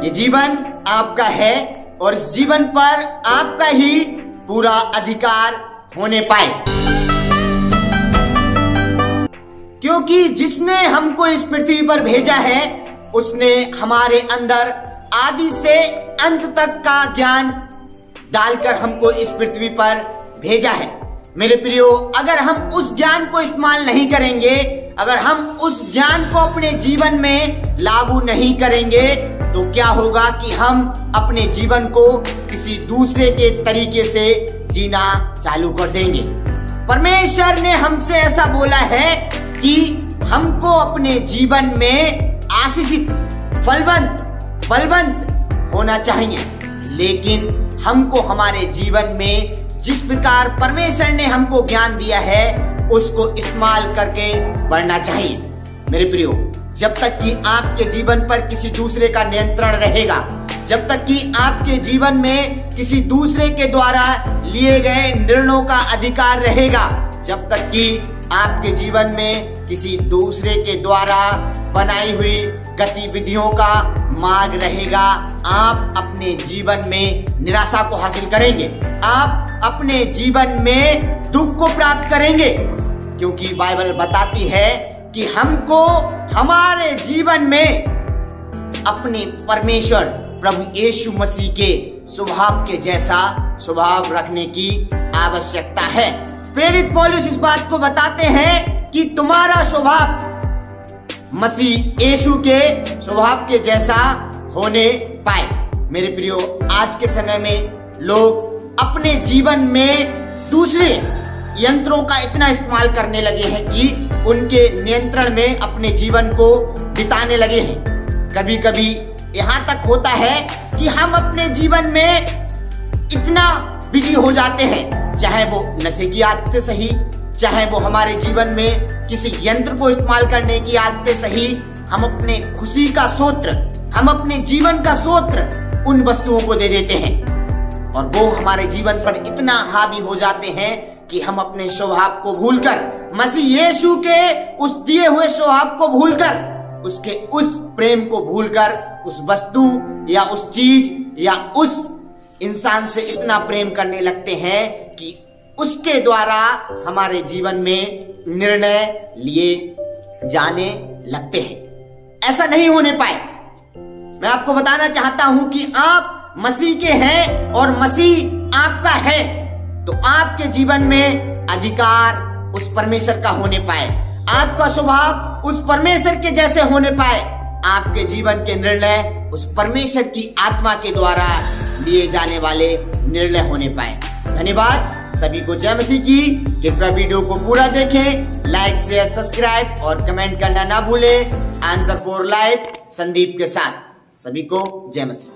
ये जीवन आपका है और इस जीवन पर आपका ही पूरा अधिकार होने पाए, क्योंकि जिसने हमको इस पृथ्वी पर भेजा है उसने हमारे अंदर आदि से अंत तक का ज्ञान डालकर हमको इस पृथ्वी पर भेजा है। मेरे प्रियो, अगर हम उस ज्ञान को इस्तेमाल नहीं करेंगे, अगर हम उस ज्ञान को अपने जीवन में लागू नहीं करेंगे, तो क्या होगा कि हम अपने जीवन को किसी दूसरे के तरीके से जीना चालू कर देंगे। परमेश्वर ने हमसे ऐसा बोला है कि हमको अपने जीवन में आशीषित, फलवंत, बलवंत होना चाहिए, लेकिन हमको हमारे जीवन में जिस प्रकार परमेश्वर ने हमको ज्ञान दिया है उसको इस्तेमाल करके बढ़ना चाहिए। मेरे प्रियो, जब तक कि आपके जीवन पर किसी दूसरे का नियंत्रण रहेगा, जब तक कि आपके जीवन में किसी दूसरे के द्वारा लिए गए निर्णयों का अधिकार रहेगा, जब तक कि आपके जीवन में किसी दूसरे के द्वारा बनाई हुई गतिविधियों का मार्ग रहेगा, आप अपने जीवन में निराशा को हासिल करेंगे, आप अपने जीवन में दुख को प्राप्त करेंगे, क्योंकि बाइबल बताती है कि हमको हमारे जीवन में अपने परमेश्वर प्रभु यीशु मसीह के स्वभाव के जैसा स्वभाव रखने की आवश्यकता है। प्रेरित पौलुस इस बात को बताते हैं कि तुम्हारा स्वभाव मसीह यीशु के स्वभाव के जैसा होने पाए। मेरे प्रियो, आज के समय में लोग अपने जीवन में दूसरे यंत्रों का इतना इस्तेमाल करने लगे हैं कि उनके नियंत्रण में अपने जीवन को बिताने लगे हैं। कभी कभी यहाँ तक होता है कि हम अपने जीवन में इतना बिजी हो जाते हैं, चाहे वो नशे की आदतें सही, चाहे वो हमारे जीवन में किसी यंत्र को इस्तेमाल करने की आदतें सही, हम अपने खुशी का स्रोत, हम अपने जीवन का स्रोत उन वस्तुओं को दे देते हैं और वो हमारे जीवन पर इतना हावी हो जाते हैं कि हम अपने स्वभाव को भूलकर, मसीह यीशु के उस दिए हुए स्वभाव को भूलकर, उसके उस प्रेम को भूलकर, उस वस्तु या उस चीज या उस इंसान से इतना प्रेम करने लगते हैं कि उसके द्वारा हमारे जीवन में निर्णय लिए जाने लगते हैं। ऐसा नहीं होने पाए। मैं आपको बताना चाहता हूं कि आप मसीह के हैं और मसीह आपका है, तो आपके जीवन में अधिकार उस परमेश्वर का होने पाए, आपका स्वभाव उस परमेश्वर के जैसे होने पाए, आपके जीवन के निर्णय उस परमेश्वर की आत्मा के द्वारा लिए जाने वाले निर्णय होने पाए। धन्यवाद सभी को। जय मसीह की। कृपया वीडियो को पूरा देखें, लाइक शेयर सब्सक्राइब और कमेंट करना ना भूलें। आंसर फॉर लाइफ संदीप के साथ। सभी को जय मसीह।